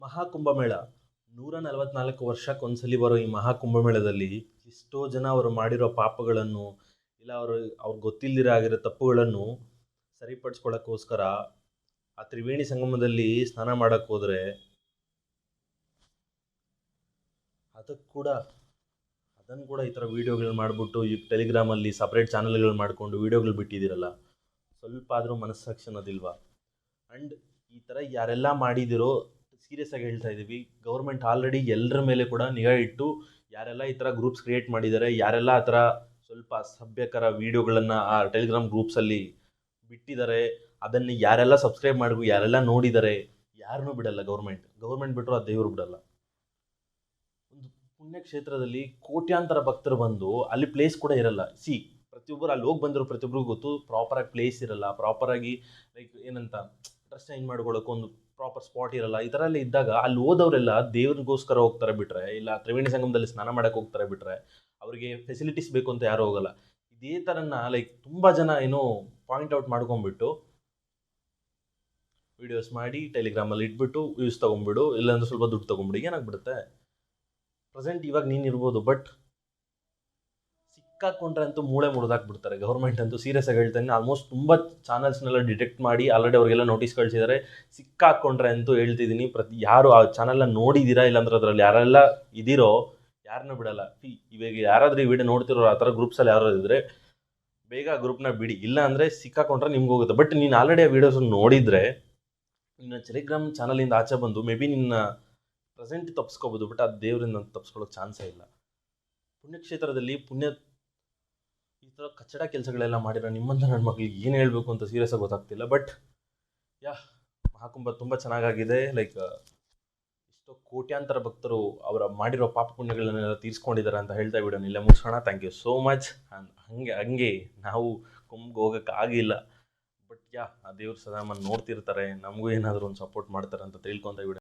ಮಹಾಕುಂಭಮೇಳ 144 ವರ್ಷಕ್ಕೊಂದ್ಸಲಿ ಬರೋ ಈ ಮಹಾಕುಂಭಮೇಳದಲ್ಲಿ ಎಷ್ಟೋ ಜನ ಅವರು ಮಾಡಿರೋ ಪಾಪಗಳನ್ನು ಇಲ್ಲ ಅವ್ರಿಗೆ ಗೊತ್ತಿಲ್ದಿರ ಆಗಿರೋ ತಪ್ಪುಗಳನ್ನು ಸರಿಪಡಿಸ್ಕೊಳ್ಳೋಕ್ಕೋಸ್ಕರ ಆ ತ್ರಿವೇಣಿ ಸಂಗಮದಲ್ಲಿ ಸ್ನಾನ ಮಾಡಕ್ಕೆ ಹೋದರೆ ಅದಕ್ಕೆ ಕೂಡ ಅದನ್ನು ಕೂಡ ಈ ಥರ ವೀಡಿಯೋಗಳು ಮಾಡಿಬಿಟ್ಟು ಈ ಟೆಲಿಗ್ರಾಮಲ್ಲಿ ಸಪ್ರೇಟ್ ಚಾನಲ್ಗಳು ಮಾಡಿಕೊಂಡು ವೀಡಿಯೋಗಳು ಬಿಟ್ಟಿದ್ದೀರಲ್ಲ, ಸ್ವಲ್ಪ ಆದರೂ ಮನಸ್ಸಾಕ್ಷಿ ಅನ್ನೋದಿಲ್ವಾ? ಆ್ಯಂಡ್ ಈ ಥರ ಯಾರೆಲ್ಲ ಮಾಡಿದಿರೋ ಸೀರಿಯಸ್ ಆಗಿ ಹೇಳ್ತಾ ಇದ್ದೀವಿ, ಗೌರ್ಮೆಂಟ್ ಆಲ್ರೆಡಿ ಎಲ್ಲರ ಮೇಲೆ ಕೂಡ ನಿಗಾ ಇಟ್ಟು ಯಾರೆಲ್ಲ ಈ ಥರ ಗ್ರೂಪ್ಸ್ ಕ್ರಿಯೇಟ್ ಮಾಡಿದ್ದಾರೆ, ಯಾರೆಲ್ಲ ಆ ಥರ ಸ್ವಲ್ಪ ಅಸಭ್ಯಕರ ವೀಡಿಯೋಗಳನ್ನು ಆ ಟೆಲಿಗ್ರಾಮ್ ಗ್ರೂಪ್ಸಲ್ಲಿ ಬಿಟ್ಟಿದ್ದಾರೆ, ಅದನ್ನು ಯಾರೆಲ್ಲ ಸಬ್ಸ್ಕ್ರೈಬ್ ಮಾಡಿದ್ರು, ಯಾರೆಲ್ಲ ನೋಡಿದ್ದಾರೆ, ಯಾರನ್ನೂ ಬಿಡಲ್ಲ ಗೌರ್ಮೆಂಟ್ ಬಿಟ್ಟರು ಆ ದೇವರು ಬಿಡಲ್ಲ. ಒಂದು ಪುಣ್ಯಕ್ಷೇತ್ರದಲ್ಲಿ ಕೋಟ್ಯಾಂತರ ಭಕ್ತರು ಬಂದು ಅಲ್ಲಿ ಪ್ಲೇಸ್ ಕೂಡ ಇರಲ್ಲ. ಪ್ರತಿಯೊಬ್ಬರು ಅಲ್ಲಿ ಹೋಗಿ ಬಂದಿರೋ ಪ್ರತಿಯೊಬ್ಬರಿಗೂ ಗೊತ್ತು, ಪ್ರಾಪರಾಗಿ ಪ್ಲೇಸ್ ಇರಲ್ಲ, ಪ್ರಾಪರಾಗಿ ಲೈಕ್ ಏನಂತ ಡ್ರೆಸ್ ಚೇಂಜ್ ಮಾಡ್ಕೊಳ್ಳೋಕೆ ಒಂದು ಪ್ರಾಪರ್ ಸ್ಪಾಟ್ ಇರಲ್ಲ. ಈ ಥರ ಎಲ್ಲ ಇದ್ದಾಗ ಅಲ್ಲಿ ಹೋದವರೆಲ್ಲ ದೇವ್ರಿಗೋಸ್ಕರ ಹೋಗ್ತಾರೆ ಬಿಟ್ಟರೆ, ಇಲ್ಲ ತ್ರಿವೇಣಿ ಸಂಗಮದಲ್ಲಿ ಸ್ನಾನ ಮಾಡೋಕ್ಕೆ ಹೋಗ್ತಾರೆ ಬಿಟ್ಟರೆ, ಅವರಿಗೆ ಫೆಸಿಲಿಟೀಸ್ ಬೇಕು ಅಂತ ಯಾರೂ ಹೋಗಲ್ಲ. ಇದೇ ಥರನ ಲೈಕ್ ತುಂಬ ಜನ ಏನೋ ಪಾಯಿಂಟ್ ಔಟ್ ಮಾಡ್ಕೊಂಡ್ಬಿಟ್ಟು ವೀಡಿಯೋಸ್ ಮಾಡಿ ಟೆಲಿಗ್ರಾಮಲ್ಲಿ ಇಟ್ಬಿಟ್ಟು ವ್ಯೂಸ್ ತೊಗೊಂಬಿಡು, ಇಲ್ಲಾಂದ್ರೆ ಸ್ವಲ್ಪ ದುಡ್ಡು ತೊಗೊಂಬಿಡು, ಏನಾಗ್ಬಿಡುತ್ತೆ? ಪ್ರೆಸೆಂಟ್ ಇವಾಗ ನೀನು ಇರ್ಬೋದು, ಬಟ್ ಸಿಕ್ಕಾಕೊಂಡ್ರೆ ಅಂತೂ ಮೂಳೆ ಮುರಿದಾಕ್ಬಿಡ್ತಾರೆ. ಗೌರ್ಮೆಂಟ್ ಅಂತೂ ಸೀರಿಯಸ್ ಆಗಿ ಹೇಳ್ತಾನೆ, ಆಲ್ಮೋಸ್ಟ್ ತುಂಬ ಚಾನಲ್ಸ್ನೆಲ್ಲ ಡಿಟೆಕ್ಟ್ ಮಾಡಿ ಆಲ್ರೆಡಿ ಅವ್ರಿಗೆಲ್ಲ ನೋಟಿಸ್ ಕಳಿಸಿದ್ದಾರೆ. ಸಿಕ್ಕಾಕೊಂಡ್ರೆ ಅಂತೂ ಹೇಳ್ತಿದ್ದೀನಿ, ಯಾರು ಆ ಚಾನಲ್ನ ನೋಡಿದ್ದೀರಾ ಇಲ್ಲಾಂದ್ರೆ ಅದರಲ್ಲಿ ಯಾರೆಲ್ಲ ಇದ್ದೀರೋ ಯಾರನ್ನೂ ಬಿಡಲ್ಲ. ಇವಾಗ ಯಾರಾದರೂ ಈ ವಿಡಿಯೋ ನೋಡ್ತಿರೋ ಆ ಥರ ಗ್ರೂಪ್ಸಲ್ಲಿ ಯಾರಾದ್ರು ಇದ್ದರೆ ಬೇಗ ಗ್ರೂಪ್ನ ಬಿಡಿ, ಇಲ್ಲ ಅಂದರೆ ಸಿಕ್ಕಾಕೊಂಡ್ರೆ ನಿಮ್ಗೆ ಹೋಗುತ್ತೆ. ಬಟ್ ನೀನು ಆಲ್ರೆಡಿ ಆ ವೀಡಿಯೋಸ್ ನೋಡಿದರೆ ನಿನ್ನ ಟೆಲಿಗ್ರಾಮ್ ಚಾನಲಿಂದ ಆಚೆ ಬಂದು ಮೇ ಬಿ ನಿನ್ನ ಪ್ರೆಸೆಂಟ್ ತಪ್ಪಿಸ್ಕೋಬೋದು, ಬಟ್ ಆ ದೇವರಿಂದ ತಪ್ಪಿಸ್ಕೊಳ್ಳೋಕೆ ಚಾನ್ಸೇ ಇಲ್ಲ. ಪುಣ್ಯಕ್ಷೇತ್ರದಲ್ಲಿ ಈ ಥರ ಕಚ್ಚಡ ಕೆಲಸಗಳೆಲ್ಲ ಮಾಡಿರೋ ನಿಮ್ಮಂಥ ನನ್ನ ಮಕ್ಕಳಿಗೆ ಏನು ಹೇಳಬೇಕು ಅಂತ ಸೀರಿಯಸ್ ಆಗಿ ಗೊತ್ತಾಗ್ತಿಲ್ಲ. ಬಟ್ ಮಹಾಕುಂಭ ತುಂಬ ಚೆನ್ನಾಗಾಗಿದೆ. ಲೈಕ್ ಎಷ್ಟೋ ಕೋಟ್ಯಾಂತರ ಭಕ್ತರು ಅವರ ಮಾಡಿರೋ ಪಾಪ ಪುಣ್ಯಗಳನ್ನೆಲ್ಲ ತೀರಿಸ್ಕೊಂಡಿದ್ದಾರೆ ಅಂತ ಹೇಳ್ತಾ ವಿಡಿಯೋನ ಇಲ್ಲೇ ಮುಗಿಸೋಣ. Thank you so much. ಹಂಗೆ ನಾವು ಕುಂಭಗೆ ಹೋಗೋಕ್ಕಾಗಿಲ್ಲ, ಬಟ್ ಆ ದೇವ್ರು ಸದಾ ನೋಡ್ತಿರ್ತಾರೆ, ನಮಗೂ ಏನಾದರೂ ಒಂದು ಸಪೋರ್ಟ್ ಮಾಡ್ತಾರೆ ಅಂತ ತಿಳ್ಕೊತ ವಿಡಿಯೋ